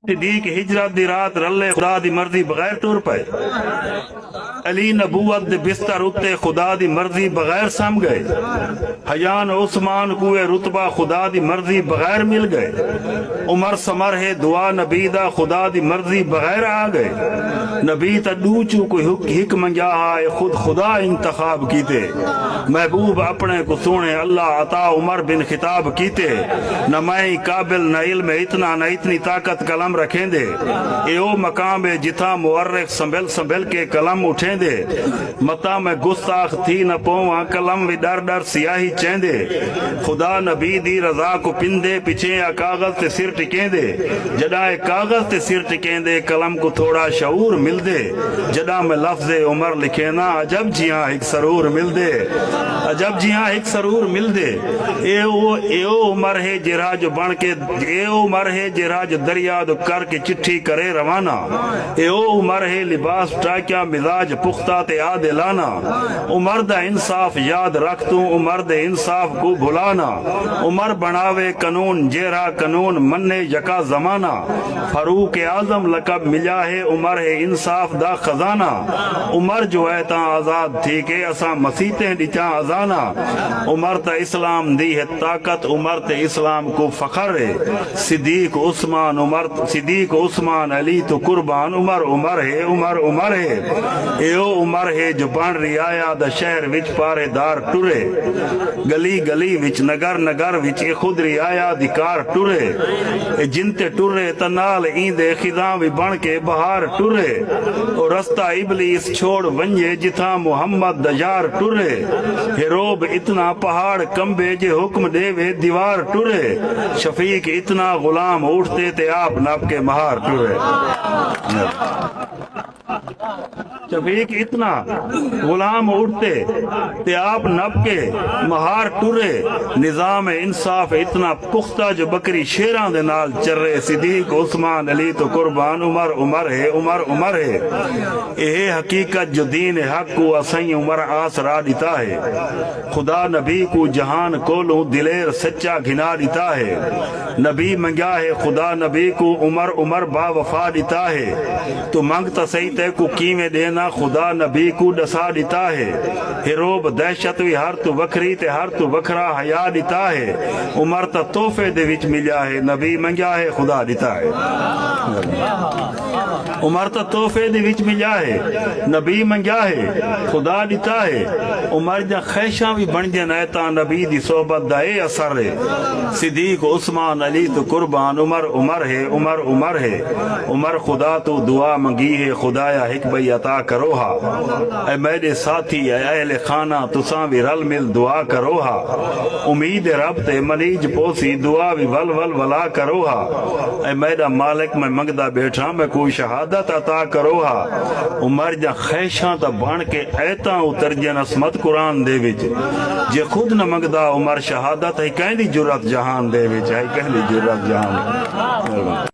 صدیق ہجرت دی رات رلے خدا دی مرضی بغیر ٹور پائے، علی نبوت دے بستر اتے خدا دی مرضی بغیر سم گئے، حیان عثمان کوئے رتبہ خدا دی مرضی بغیر مل گئے، عمر سمر ہے دعا نبی دا خدا دی مرضی بغیر آ گئے، نبی تا دوچو کوئی حق منگیا ہے خود خدا انتخاب کیتے، محبوب اپنے کو سونے اللہ عطا عمر بن خطاب کیتے، نہ میں قابل نہ علم اتنا نہ اتنی طاقت قلم رکھیں دے، اے او مقام ہے جتھا مورخ سنبھل کے قلم اٹھیں دے، متا میں گستاخ تھی نہ پوواں قلم وی ڈر ڈر سیاہی چین دے، خدا نبی دی رضا کو پندے پیچھے کاغذ تے سر ٹکیں دے، جڑا کاغذ تے سر ٹکیں دے قلم کو تھوڑا شعور مل دے، جڑا میں لفظ عمر لکھے نا عجب جیاں ایک سرور مل دے، عجب جیاں ایک سرور مل دے، اے او عمر ہے جرا جو بن کے، اے او عمر ہے جرا جو دریا دو کر کے چٹھی کرے روانہ، اے او عمر ہے لباس ٹاکیا مزاج پختہ تے عادلانہ، عمر دا انصاف یاد رکھ تو عمر دے انصاف کو بھلانا، عمر بناوے قانون جیرا قانون مننے یکا زمانہ، فاروق اعظم لقب ملا ہے عمر ہے انصاف دا خزانہ، عمر جو ہے تا آزاد تھی کہ اساں مسیحیں ڈچاں ازانہ، عمر تا اسلام دی ہے طاقت عمر تے اسلام کو فخر ہے، صدیق عثمان علی تو قربان عمر ہے عمر ہے، اے او عمر ہے جو بن ریا دا شہر وچ پارے دار ٹرے، گلی گلی وچ نگر وچ اے خود ریا دی کار ٹرے، اے جنتے ٹرے تنال ایندے خزاں وی بن کے بہار ٹرے، او رستہ ابلیس چھوڑ ونجے جتھا محمد دجار ٹرے، ہیروب اتنا پہاڑ کمبے جے حکم دے وے دیوار ٹرے، شفیق اتنا غلام اٹھتے تے آپ نپ کے مہار ٹرے، شفیق اتنا غلام اٹھتے تے آپ نپ کے مہار ٹرے، نظام انصاف اتنا پختہ جو بکری شیران دے نال چرے، صدیق عثمان علی تو قربان عمر ہے، اے حقیقت جو دین حق کو اسائیں عمر آسرا دیتا ہے، خدا نبی کو جہان کولوں دلیر سچا گھنا دیتا ہے، نبی منگیا ہے خدا نبی کو عمر با وفا دیتا ہے، تو منگتا صحیح تے کو کیویں دینا خدا نبی کو ڈسا دیتا ہے، ہیروب دہشت وی ہر تو وکری تے ہر تو وکھرا حیا دیتا ہے، عمر تا تحفے دے وچ ملیا ہے نبی منگیا ہے خدا دیتا ہے، عمر تا تحفے دے وچ ملیا ہے نبی منگیا ہے خدا دیتا ہے، عمر جا خیشاں بھی بن جن ایتا نبی دی صحبت دا اے اثر ہے، صدیق عثمان علی تو قربان عمر ہے، عمر خدا تو دعا منگی ہے خدایا حق بھئی عطا کرو ہا، اے میرے ساتھی اے اہل خانہ تساں بھی رل مل دعا کرو ہا، امید رب تے منیج پوسی دعا بھی ول ولا کرو ہا، اے میرا مالک میں منگدا بیٹھا میں کوئی شہادت عطا کرو ہا، عمر جا خیشاں تا بن کے ایتاں اتر جن عصمت قرآن دے وچ، جے خود نہ منگدا عمر شہادت ہے کہندی جرات جہان دے وچ ہے کہندی جرات جہان